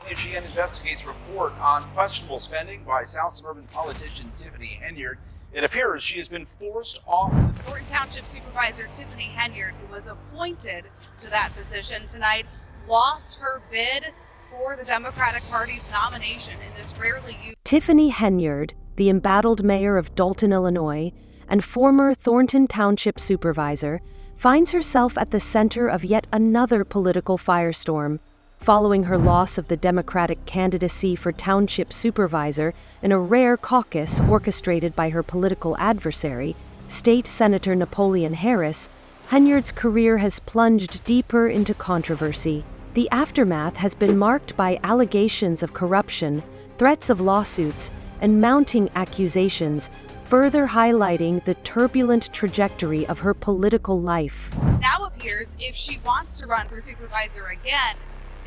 WGN Investigates report on questionable spending by South Suburban politician Tiffany Henyard. It appears she has been forced off. Thornton Township Supervisor Tiffany Henyard, who was appointed to that position tonight, lost her bid for the Democratic Party's nomination in this rarely used. Tiffany Henyard, the embattled mayor of Dalton, Illinois, and former Thornton Township Supervisor, finds herself at the center of yet another political firestorm, following her loss of the Democratic candidacy for Township Supervisor in a rare caucus orchestrated by her political adversary, State Senator Napoleon Harris. Henyard's career has plunged deeper into controversy. The aftermath has been marked by allegations of corruption, threats of lawsuits, and mounting accusations, further highlighting the turbulent trajectory of her political life. Now appears if she wants to run for supervisor again,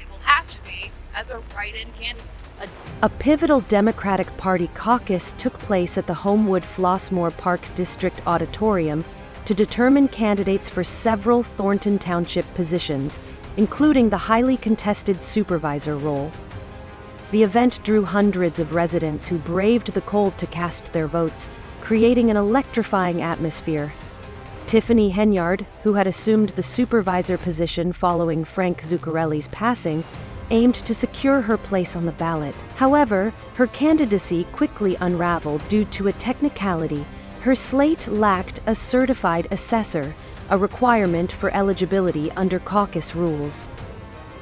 it will have to be as a write-in candidate. A pivotal Democratic Party caucus took place at the Homewood Flossmoor Park District Auditorium to determine candidates for several Thornton Township positions, including the highly contested supervisor role. The event drew hundreds of residents who braved the cold to cast their votes, creating an electrifying atmosphere. Tiffany Henyard, who had assumed the supervisor position following Frank Zuccarelli's passing, aimed to secure her place on the ballot. However, her candidacy quickly unraveled due to a technicality. Her slate lacked a certified assessor, a requirement for eligibility under caucus rules.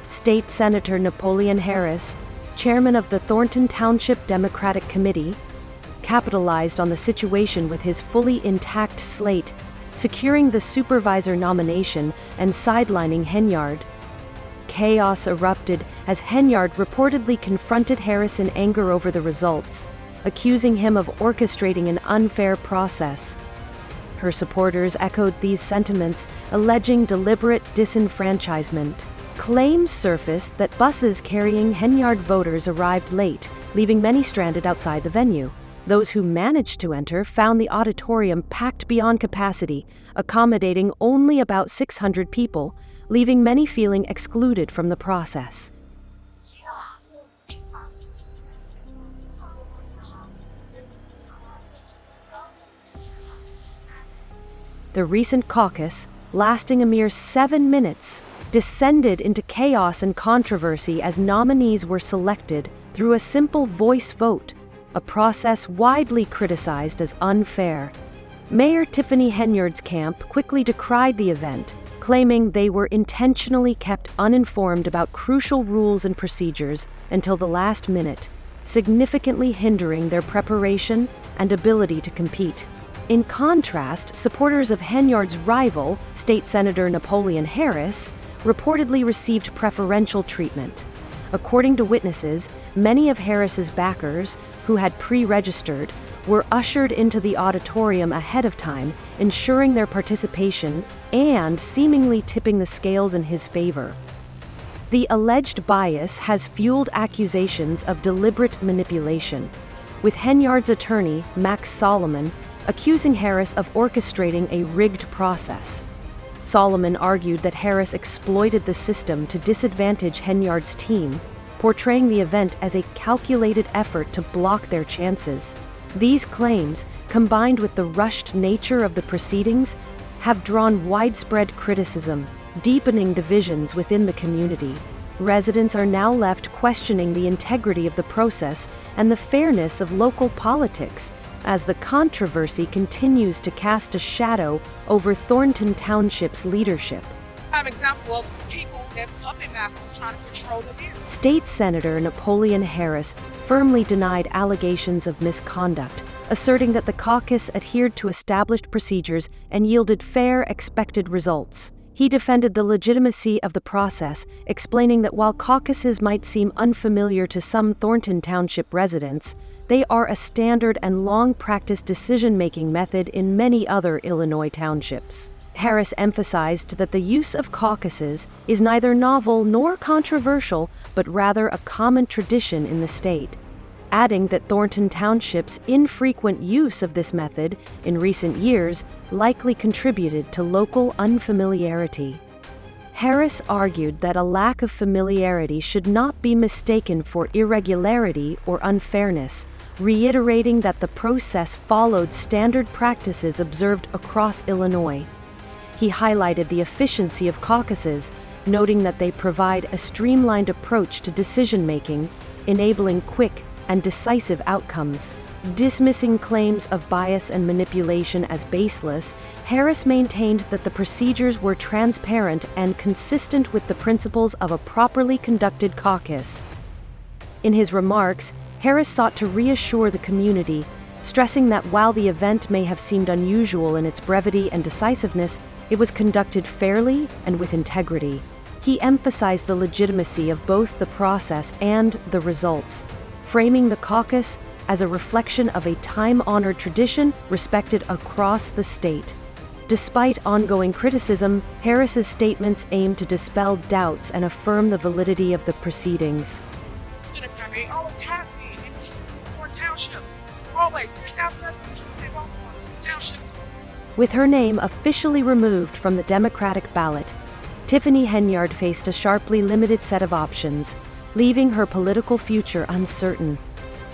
State Senator Napoleon Harris, chairman of the Thornton Township Democratic Committee, capitalized on the situation with his fully intact slate, securing the supervisor nomination and sidelining Henyard. Chaos erupted as Henyard reportedly confronted Harris in anger over the results, accusing him of orchestrating an unfair process. Her supporters echoed these sentiments, alleging deliberate disenfranchisement. Claims surfaced that buses carrying Henyard voters arrived late, leaving many stranded outside the venue. Those who managed to enter found the auditorium packed beyond capacity, accommodating only about 600 people, leaving many feeling excluded from the process. The recent caucus, lasting a mere 7 minutes, descended into chaos and controversy as nominees were selected through a simple voice vote, a process widely criticized as unfair. Mayor Tiffany Henyard's camp quickly decried the event, claiming they were intentionally kept uninformed about crucial rules and procedures until the last minute, significantly hindering their preparation and ability to compete. In contrast, supporters of Henyard's rival, State Senator Napoleon Harris, reportedly received preferential treatment. According to witnesses, many of Harris's backers, who had pre-registered, were ushered into the auditorium ahead of time, ensuring their participation and seemingly tipping the scales in his favor. The alleged bias has fueled accusations of deliberate manipulation, with Henyard's attorney, Max Solomon, accusing Harris of orchestrating a rigged process. Solomon argued that Harris exploited the system to disadvantage Henyard's team, portraying the event as a calculated effort to block their chances. These claims, combined with the rushed nature of the proceedings, have drawn widespread criticism, deepening divisions within the community. Residents are now left questioning the integrity of the process and the fairness of local politics, as the controversy continues to cast a shadow over Thornton Township's leadership. I have an example of people that puppet masters trying to control the view. State Senator Napoleon Harris firmly denied allegations of misconduct, asserting that the caucus adhered to established procedures and yielded fair, expected results. He defended the legitimacy of the process, explaining that while caucuses might seem unfamiliar to some Thornton Township residents, they are a standard and long-practiced decision-making method in many other Illinois townships. Harris emphasized that the use of caucuses is neither novel nor controversial, but rather a common tradition in the state, adding that Thornton Township's infrequent use of this method in recent years likely contributed to local unfamiliarity. Harris argued that a lack of familiarity should not be mistaken for irregularity or unfairness, reiterating that the process followed standard practices observed across Illinois. He highlighted the efficiency of caucuses, noting that they provide a streamlined approach to decision-making, enabling quick and decisive outcomes. Dismissing claims of bias and manipulation as baseless, Harris maintained that the procedures were transparent and consistent with the principles of a properly conducted caucus. In his remarks, Harris sought to reassure the community, stressing that while the event may have seemed unusual in its brevity and decisiveness, it was conducted fairly and with integrity. He emphasized the legitimacy of both the process and the results, framing the caucus as a reflection of a time-honored tradition respected across the state. Despite ongoing criticism, Harris's statements aimed to dispel doubts and affirm the validity of the proceedings. With her name officially removed from the Democratic ballot, Tiffany Henyard faced a sharply limited set of options, leaving her political future uncertain.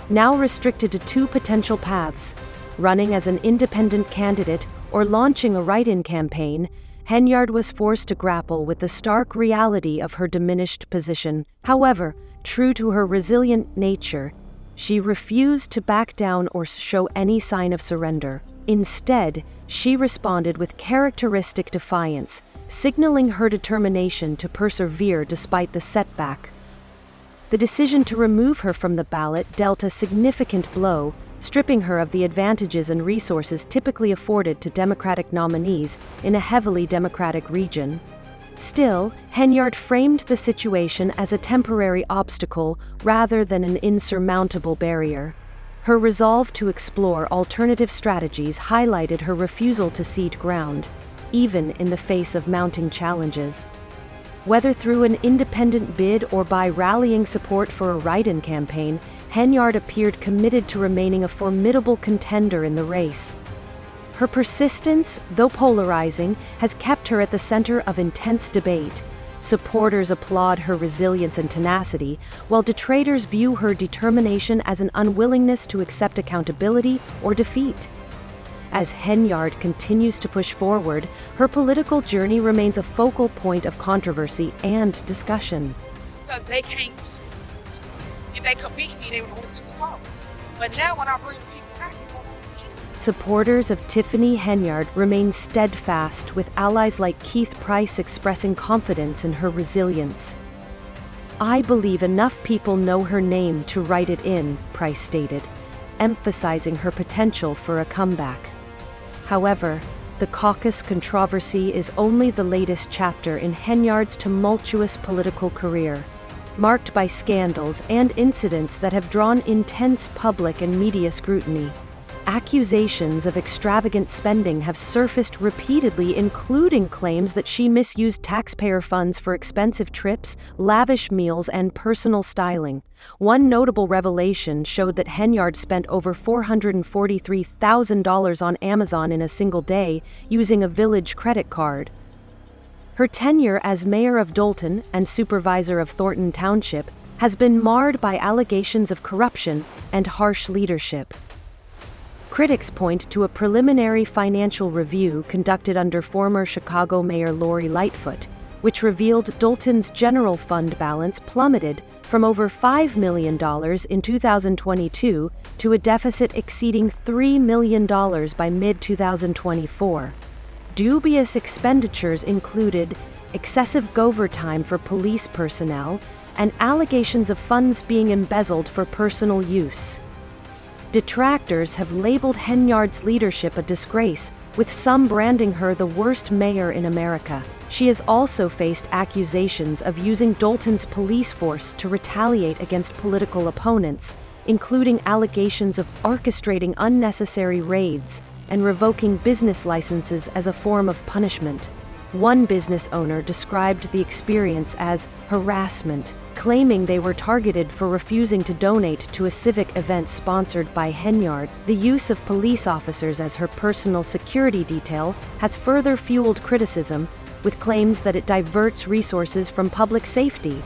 Now restricted to two potential paths, running as an independent candidate or launching a write-in campaign, Henyard was forced to grapple with the stark reality of her diminished position. However, true to her resilient nature, she refused to back down or show any sign of surrender. Instead, she responded with characteristic defiance, signaling her determination to persevere despite the setback. The decision to remove her from the ballot dealt a significant blow, stripping her of the advantages and resources typically afforded to Democratic nominees in a heavily Democratic region. Still, Henyard framed the situation as a temporary obstacle rather than an insurmountable barrier. Her resolve to explore alternative strategies highlighted her refusal to cede ground, even in the face of mounting challenges. Whether through an independent bid or by rallying support for a write-in campaign, Henyard appeared committed to remaining a formidable contender in the race. Her persistence, though polarizing, has kept her at the center of intense debate. Supporters applaud her resilience and tenacity, while detractors view her determination as an unwillingness to accept accountability or defeat. As Henyard continues to push forward, her political journey remains a focal point of controversy and discussion. Because they can't, if they could beat me, they would only took the votes. But now when I bring people back, supporters of Tiffany Henyard remain steadfast, with allies like Keith Price expressing confidence in her resilience. "I believe enough people know her name to write it in," Price stated, emphasizing her potential for a comeback. However, the caucus controversy is only the latest chapter in Henyard's tumultuous political career, marked by scandals and incidents that have drawn intense public and media scrutiny. Accusations of extravagant spending have surfaced repeatedly, including claims that she misused taxpayer funds for expensive trips, lavish meals, and personal styling. One notable revelation showed that Henyard spent over $443,000 on Amazon in a single day using a Village credit card. Her tenure as mayor of Dolton and supervisor of Thornton Township has been marred by allegations of corruption and harsh leadership. Critics point to a preliminary financial review conducted under former Chicago Mayor Lori Lightfoot, which revealed Dolton's general fund balance plummeted from over $5 million in 2022 to a deficit exceeding $3 million by mid-2024. Dubious expenditures included excessive overtime for police personnel and allegations of funds being embezzled for personal use. Detractors have labeled Henyard's leadership a disgrace, with some branding her the worst mayor in America. She has also faced accusations of using Dolton's police force to retaliate against political opponents, including allegations of orchestrating unnecessary raids and revoking business licenses as a form of punishment. One business owner described the experience as harassment, claiming they were targeted for refusing to donate to a civic event sponsored by Henyard. The use of police officers as her personal security detail has further fueled criticism, with claims that it diverts resources from public safety.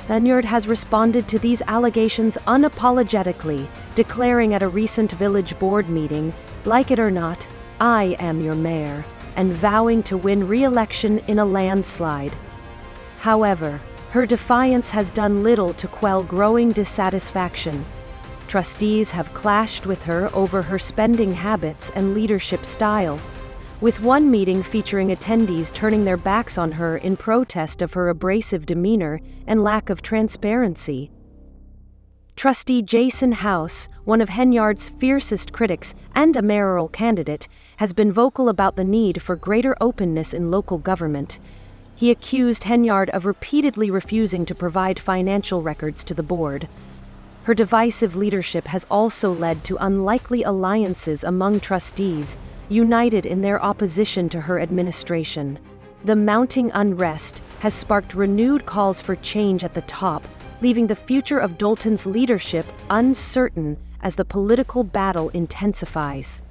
Henyard has responded to these allegations unapologetically, declaring at a recent village board meeting, "Like it or not, I am your mayor," and vowing to win re-election in a landslide. However, her defiance has done little to quell growing dissatisfaction. Trustees have clashed with her over her spending habits and leadership style, with one meeting featuring attendees turning their backs on her in protest of her abrasive demeanor and lack of transparency. Trustee Jason House, one of Henyard's fiercest critics and a mayoral candidate, has been vocal about the need for greater openness in local government. He accused Henyard of repeatedly refusing to provide financial records to the board. Her divisive leadership has also led to unlikely alliances among trustees, united in their opposition to her administration. The mounting unrest has sparked renewed calls for change at the top, leaving the future of Dolton's leadership uncertain as the political battle intensifies.